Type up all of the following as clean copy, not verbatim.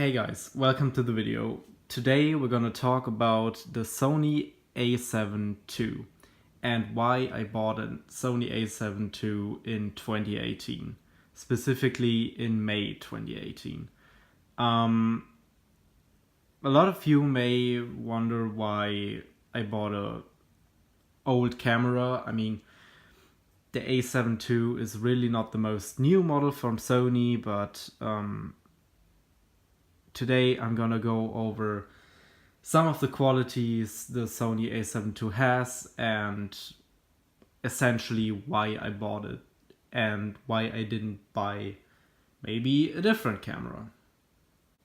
Hey guys, welcome to the video. Today we're gonna talk about the Sony a7 II and why I bought a Sony a7 II in 2018, specifically in May 2018. A lot of you may wonder why I bought a old camera. I mean, the a7 II is really not the most new model from Sony, but today I'm gonna go over some of the qualities the Sony a7 II has and essentially why I bought it and why I didn't buy maybe a different camera.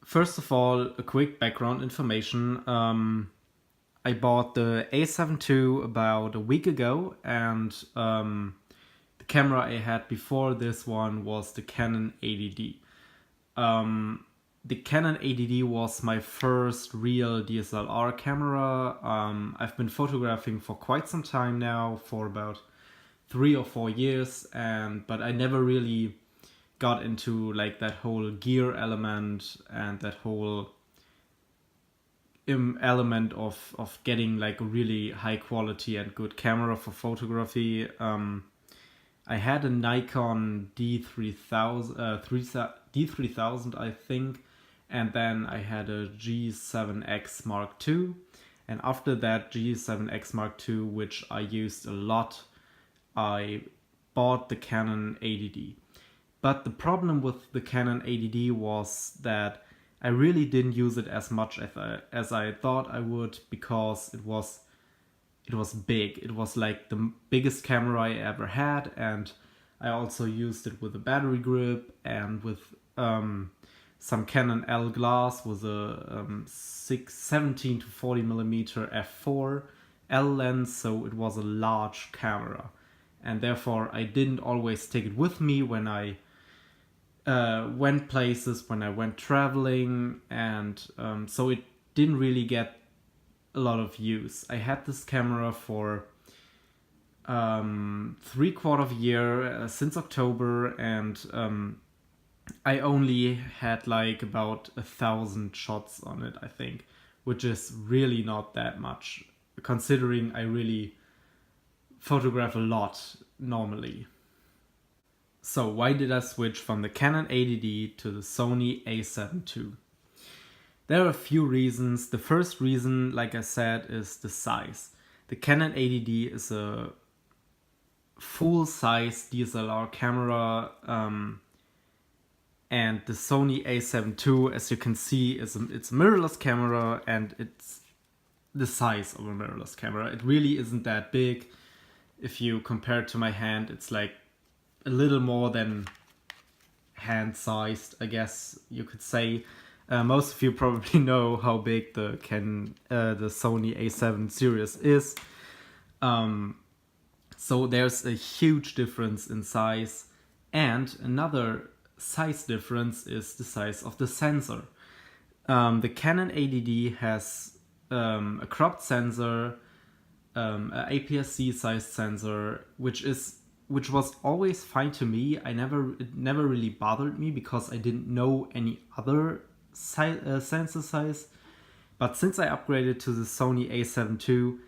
First of all, a quick background information. I bought the a7 II about a week ago, and the camera I had before this one was the Canon 80D. The Canon 80D was my first real DSLR camera. I've been photographing for quite some time now, for about 3 or 4 years, but I never really got into like that whole gear element and that whole element of getting like a really high quality and good camera for photography. I had a Nikon D3000 I think, and then I had a G7X Mark II, and after that G7X Mark II, which I used a lot, I bought the Canon 80D. But the problem with the Canon 80D was that I really didn't use it as much as I thought I would, because it was big. It was like the biggest camera I ever had, and I also used it with a battery grip and with some Canon L glass with a 17 to 40 millimeter f4 L lens, so it was a large camera, and therefore I didn't always take it with me when I went places, when I went traveling, and so it didn't really get a lot of use. I had this camera for 3/4 year since October, and I only had like about 1,000 shots on it, I think, which is really not that much, considering I really photograph a lot normally. So why did I switch from the Canon 80D to the Sony a7 II? There are a few reasons. The first reason, like I said, is the size. The Canon 80D is a full-size DSLR camera, and the Sony a7 II, as you can see, it's a mirrorless camera, and it's the size of a mirrorless camera. It really isn't that big. If you compare it to my hand, it's like a little more than hand-sized, I guess you could say. Most of you probably know how big the Sony a7 series is. So there's a huge difference in size, and another size difference is the size of the sensor. The Canon 80D has a cropped sensor, an APS-C sized sensor, which was always fine to me. It never really bothered me because I didn't know any other sensor size. But since I upgraded to the Sony a7 II,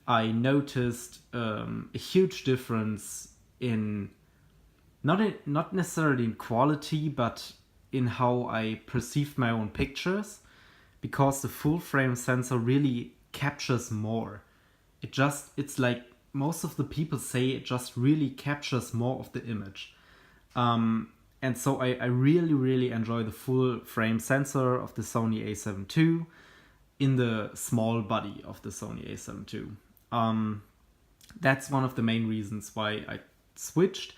I noticed a huge difference in not necessarily in quality, but in how I perceived my own pictures, because the full frame sensor really captures more. It's like most of the people say, it just really captures more of the image. And so I really enjoy the full frame sensor of the Sony a7 II in the small body of the Sony a7 II. That's one of the main reasons why I switched.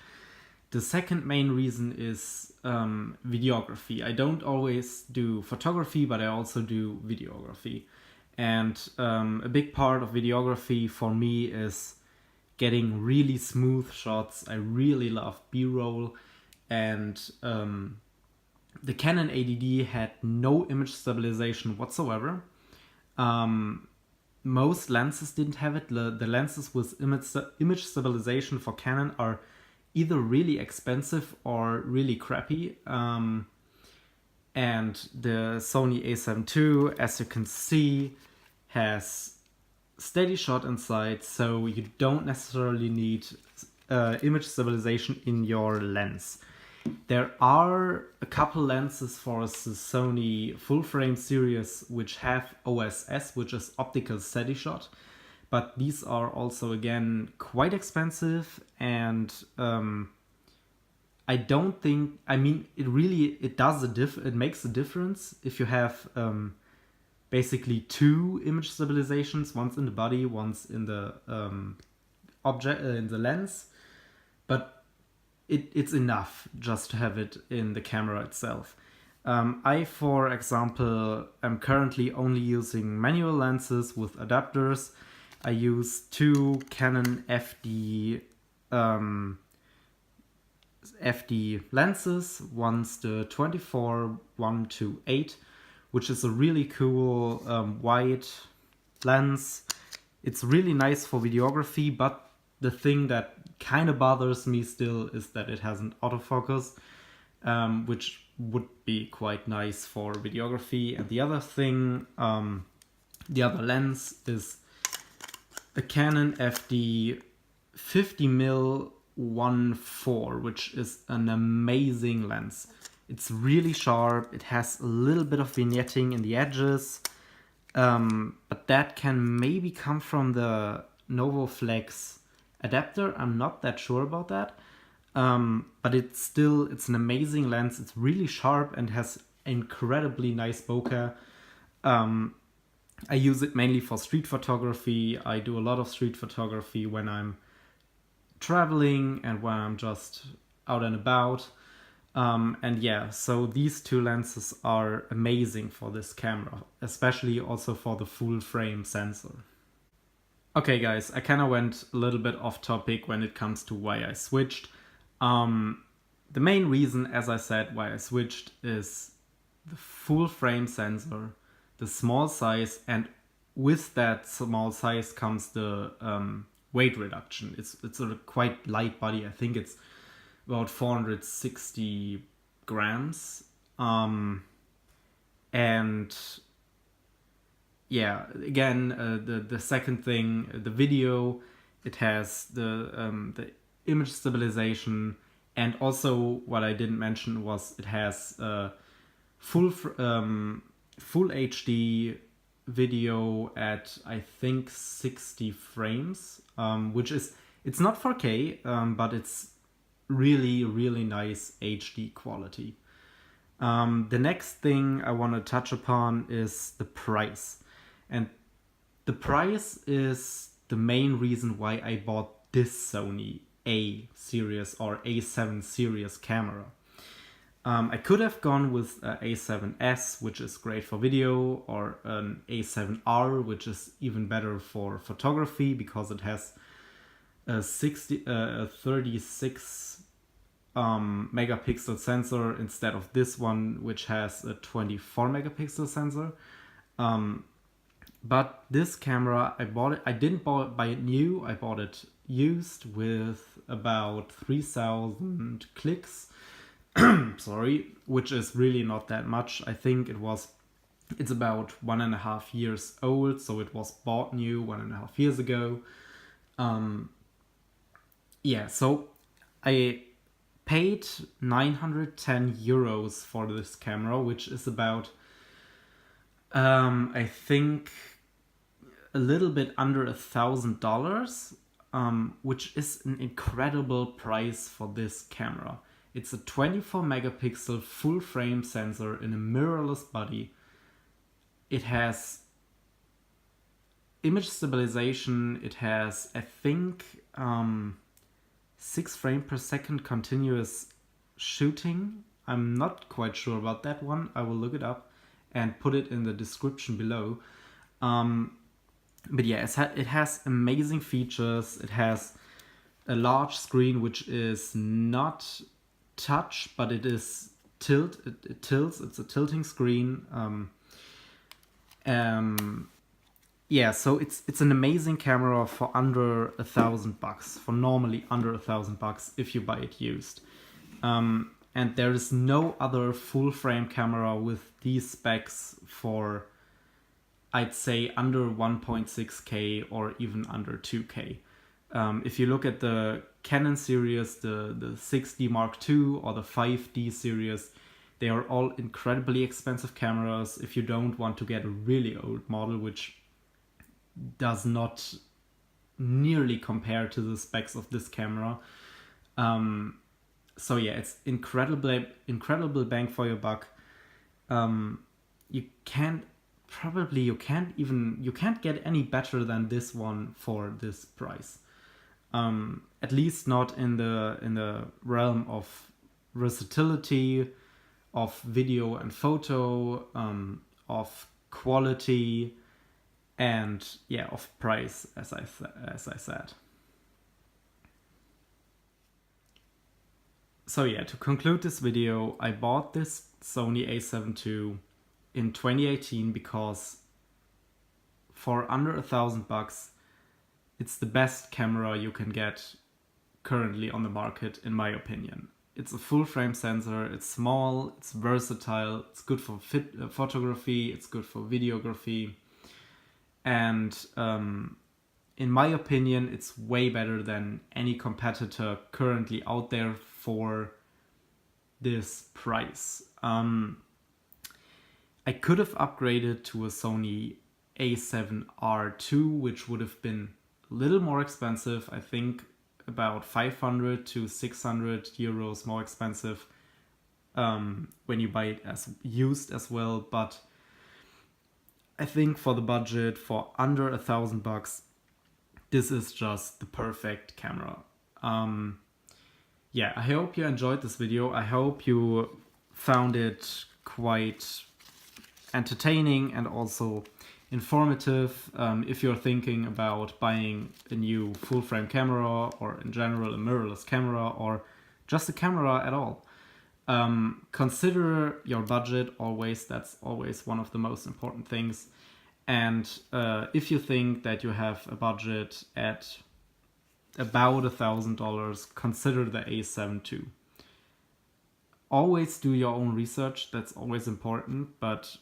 The second main reason is videography. I don't always do photography, but I also do videography. And a big part of videography for me is getting really smooth shots. I really love B-roll, and the Canon 80D had no image stabilization whatsoever. Most lenses didn't have it. The lenses with image stabilization for Canon are either really expensive or really crappy. And the Sony a7 II, as you can see, has steady shot inside, so you don't necessarily need image stabilization in your lens. There are a couple lenses for the Sony full frame series which have OSS, which is optical steady shot, but these are also again quite expensive, and I don't think, I mean, it does it makes a difference if you have basically two image stabilizations, once in the body, once in the object in the lens, but it's enough just to have it in the camera itself. I, for example, am currently only using manual lenses with adapters. I use two Canon FD lenses, one's the 24 128, which is a really cool wide lens. It's really nice for videography, but the thing that kind of bothers me still is that it has an autofocus, which would be quite nice for videography. And the other thing, the other lens is a Canon FD 50mm 1.4, which is an amazing lens. It's really sharp, it has a little bit of vignetting in the edges, but that can maybe come from the NovoFlex adapter. I'm not that sure about that, but it's an amazing lens. It's really sharp and has incredibly nice bokeh. I use it mainly for street photography. I do a lot of street photography when I'm traveling and when I'm just out and about. And yeah, so these two lenses are amazing for this camera, especially also for the full frame sensor. Okay guys, I kind of went a little bit off topic when it comes to why I switched. The main reason, as I said, why I switched is the full frame sensor, the small size, and with that small size comes the weight reduction. It's a quite light body. I think it's about 460 grams. And yeah, again, the second thing, the video, it has the image stabilization, and also what I didn't mention was it has full HD video at, I think, 60 frames, which is, it's not 4K, but it's really nice HD quality. The next thing I want to touch upon is the price. And the price is the main reason why I bought this Sony A series or A7 series camera. I could have gone with A7S, which is great for video, or an A7R, which is even better for photography because it has a 36 megapixel sensor instead of this one, which has a 24 megapixel sensor. But this camera, I bought it, I didn't buy it new, I bought it used with about 3,000 clicks. Sorry, which is really not that much. I think it's about 1.5 years old, so it was bought new 1.5 years ago. Yeah, so I paid 910 euros for this camera, which is about, I think, a little bit under $1,000, which is an incredible price for this camera. It's a 24 megapixel full frame sensor in a mirrorless body. It has image stabilization. It has, I think, 6 frames per second continuous shooting. I'm not quite sure about that one. I will look it up and put it in the description below. But yeah, it has amazing features. It has a large screen, which is not touch, but it is tilt. It tilts. It's a tilting screen. Yeah, so it's an amazing camera for under $1,000 bucks. For normally under $1,000 bucks if you buy it used. And and there is no other full frame camera with these specs for, I'd say, under 1.6K or even under 2K. If you look at the Canon series, the 6D Mark II or the 5D series, they are all incredibly expensive cameras if you don't want to get a really old model, which does not nearly compare to the specs of this camera. So yeah, it's incredible bang for your buck. You can't get any better than this one for this price. At least not in the realm of versatility, of video and photo, of quality, and yeah, of price, as I said. So yeah, to conclude this video, I bought this Sony a7 II in 2018 because for under $1,000, it's the best camera you can get currently on the market, in my opinion. It's a full frame sensor, it's small, it's versatile, it's good for photography, it's good for videography, and in my opinion, it's way better than any competitor currently out there for this price. I could have upgraded to a Sony a7R II, which would have been a little more expensive. I think about 500 to 600 euros more expensive when you buy it as used as well. But I think for the budget, for under $1,000, this is just the perfect camera. Yeah, I hope you enjoyed this video. I hope you found it quite entertaining and also informative. If you're thinking about buying a new full frame camera, or in general a mirrorless camera, or just a camera at all, consider your budget always. That's always one of the most important things. And if you think that you have a budget at about $1,000, consider the a7 II. Always do your own research. That's always important. But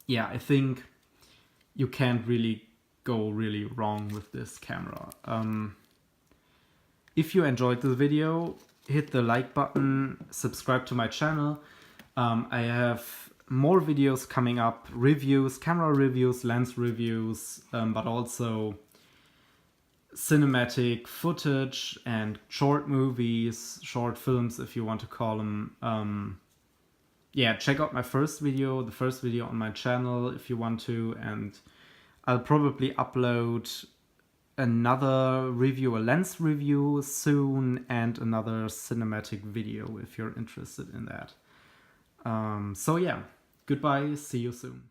yeah, I think you can't really go really wrong with this camera. If you enjoyed this video, hit the like button, subscribe to my channel. I have more videos coming up, reviews, camera reviews, lens reviews, but also cinematic footage and short movies, short films if you want to call them. Yeah, check out my first video, the first video on my channel if you want to, and I'll probably upload another review, a lens review soon, and another cinematic video if you're interested in that. So yeah, goodbye, see you soon.